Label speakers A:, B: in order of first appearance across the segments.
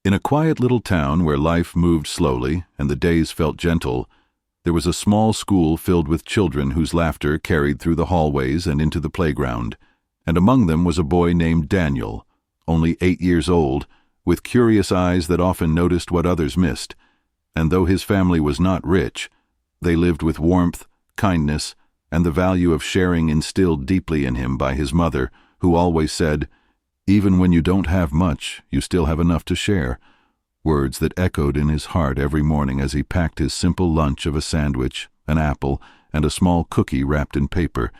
A: In a quiet little town where life moved slowly and the days felt gentle, there was a small school filled with children whose laughter carried through the hallways and into the playground, and among them was a boy named Daniel, only 8 years old, with curious eyes that often noticed what others missed, and though his family was not rich, they lived with warmth, kindness, and the value of sharing instilled deeply in him by his mother, who always said, "Even when you don't have much, you still have enough to share," words that echoed in his heart every morning as he packed his simple lunch of a sandwich, an apple, and a small cookie wrapped in paper.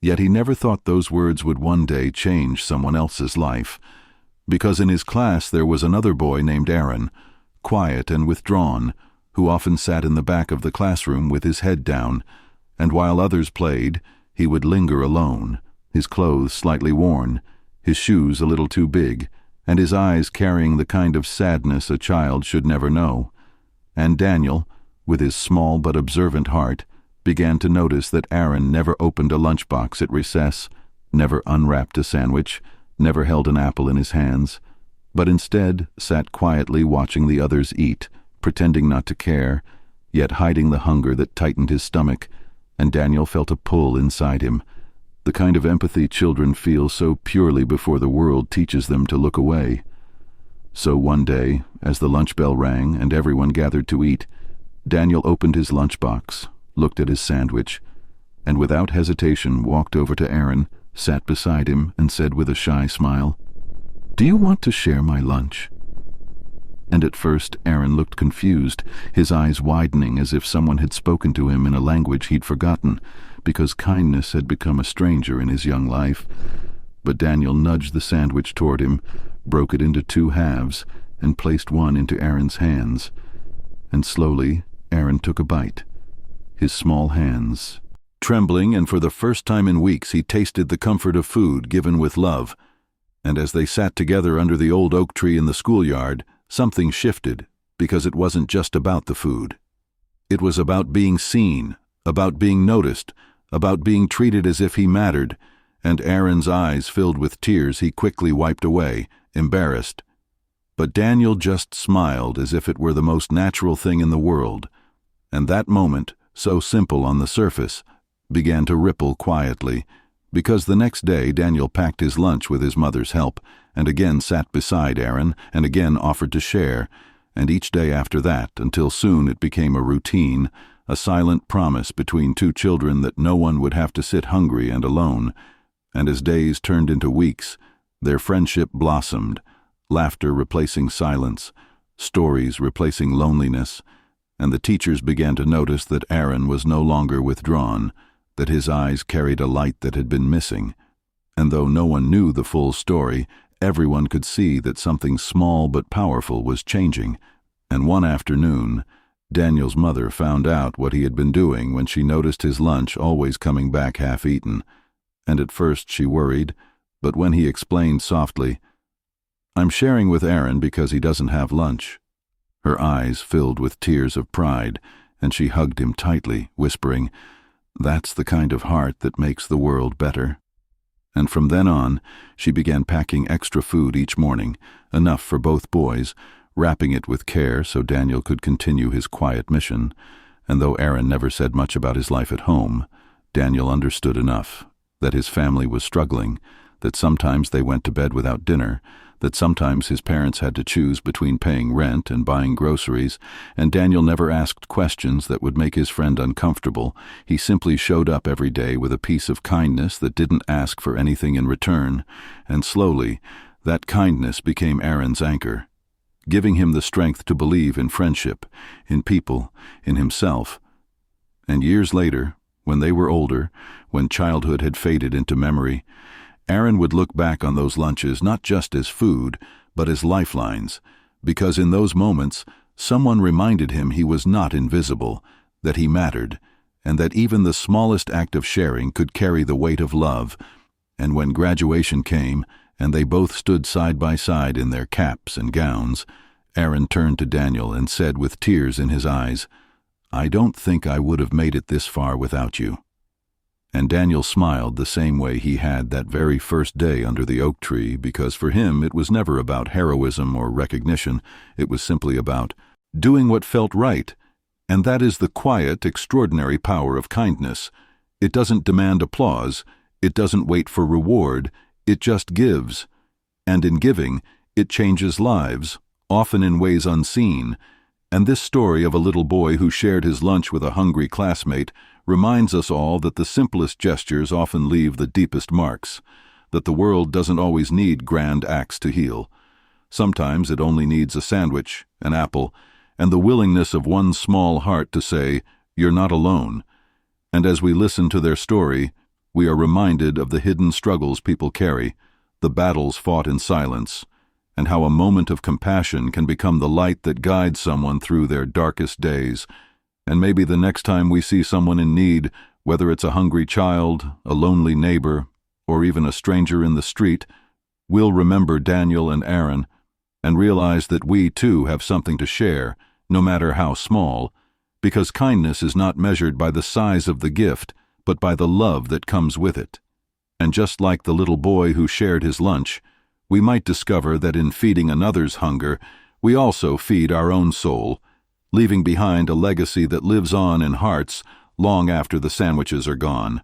A: Yet he never thought those words would one day change someone else's life, because in his class there was another boy named Aaron, quiet and withdrawn, who often sat in the back of the classroom with his head down, and while others played, he would linger alone, his clothes slightly worn, his shoes a little too big, and his eyes carrying the kind of sadness a child should never know. And Daniel, with his small but observant heart, began to notice that Aaron never opened a lunchbox at recess, never unwrapped a sandwich, never held an apple in his hands, but instead sat quietly watching the others eat, pretending not to care, yet hiding the hunger that tightened his stomach, and Daniel felt a pull inside him, the kind of empathy children feel so purely before the world teaches them to look away. So one day, as the lunch bell rang and everyone gathered to eat, Daniel opened his lunchbox, looked at his sandwich, and without hesitation walked over to Aaron, sat beside him, and said with a shy smile, "Do you want to share my lunch?" And at first Aaron looked confused, his eyes widening as if someone had spoken to him in a language he'd forgotten, because kindness had become a stranger in his young life. But Daniel nudged the sandwich toward him, broke it into 2 halves, and placed one into Aaron's hands. And slowly Aaron took a bite, his small hands trembling, and for the first time in weeks he tasted the comfort of food given with love. And as they sat together under the old oak tree in the schoolyard, something shifted, because it wasn't just about the food. It was about being seen, about being noticed, about being treated as if he mattered, and Aaron's eyes filled with tears he quickly wiped away, embarrassed. But Daniel just smiled as if it were the most natural thing in the world, and that moment, so simple on the surface, began to ripple quietly, because the next day Daniel packed his lunch with his mother's help, and again sat beside Aaron, and again offered to share, and each day after that, until soon it became a routine, a silent promise between 2 children that no one would have to sit hungry and alone. And as days turned into weeks, their friendship blossomed, laughter replacing silence, stories replacing loneliness, and the teachers began to notice that Aaron was no longer withdrawn, that his eyes carried a light that had been missing. And though no one knew the full story, everyone could see that something small but powerful was changing. And one afternoon, Daniel's mother found out what he had been doing when she noticed his lunch always coming back half-eaten. And at first she worried, but when he explained softly, "I'm sharing with Aaron because he doesn't have lunch," her eyes filled with tears of pride, and she hugged him tightly, whispering, "That's the kind of heart that makes the world better." And from then on, she began packing extra food each morning, enough for both boys, wrapping it with care so Daniel could continue his quiet mission. And though Aaron never said much about his life at home, Daniel understood enough, that his family was struggling, that sometimes they went to bed without dinner, that sometimes his parents had to choose between paying rent and buying groceries, and Daniel never asked questions that would make his friend uncomfortable. He simply showed up every day with a piece of kindness that didn't ask for anything in return, and slowly, that kindness became Aaron's anchor, giving him the strength to believe in friendship, in people, in himself. And years later, when they were older, when childhood had faded into memory, Aaron would look back on those lunches not just as food, but as lifelines, because in those moments, someone reminded him he was not invisible, that he mattered, and that even the smallest act of sharing could carry the weight of love. And when graduation came, and they both stood side by side in their caps and gowns, Aaron turned to Daniel and said with tears in his eyes, "I don't think I would have made it this far without you." And Daniel smiled the same way he had that very first day under the oak tree, because for him it was never about heroism or recognition. It was simply about doing what felt right. And that is the quiet, extraordinary power of kindness. It doesn't demand applause. It doesn't wait for reward. It just gives. And in giving, it changes lives, often in ways unseen. And this story of a little boy who shared his lunch with a hungry classmate reminds us all that the simplest gestures often leave the deepest marks, that the world doesn't always need grand acts to heal. Sometimes it only needs a sandwich, an apple, and the willingness of one small heart to say, "You're not alone." And as we listen to their story, we are reminded of the hidden struggles people carry, the battles fought in silence, and how a moment of compassion can become the light that guides someone through their darkest days. And maybe the next time we see someone in need, whether it's a hungry child, a lonely neighbor, or even a stranger in the street, we'll remember Daniel and Aaron and realize that we too have something to share, no matter how small, because kindness is not measured by the size of the gift, but by the love that comes with it. And just like the little boy who shared his lunch, we might discover that in feeding another's hunger, we also feed our own soul, leaving behind a legacy that lives on in hearts long after the sandwiches are gone.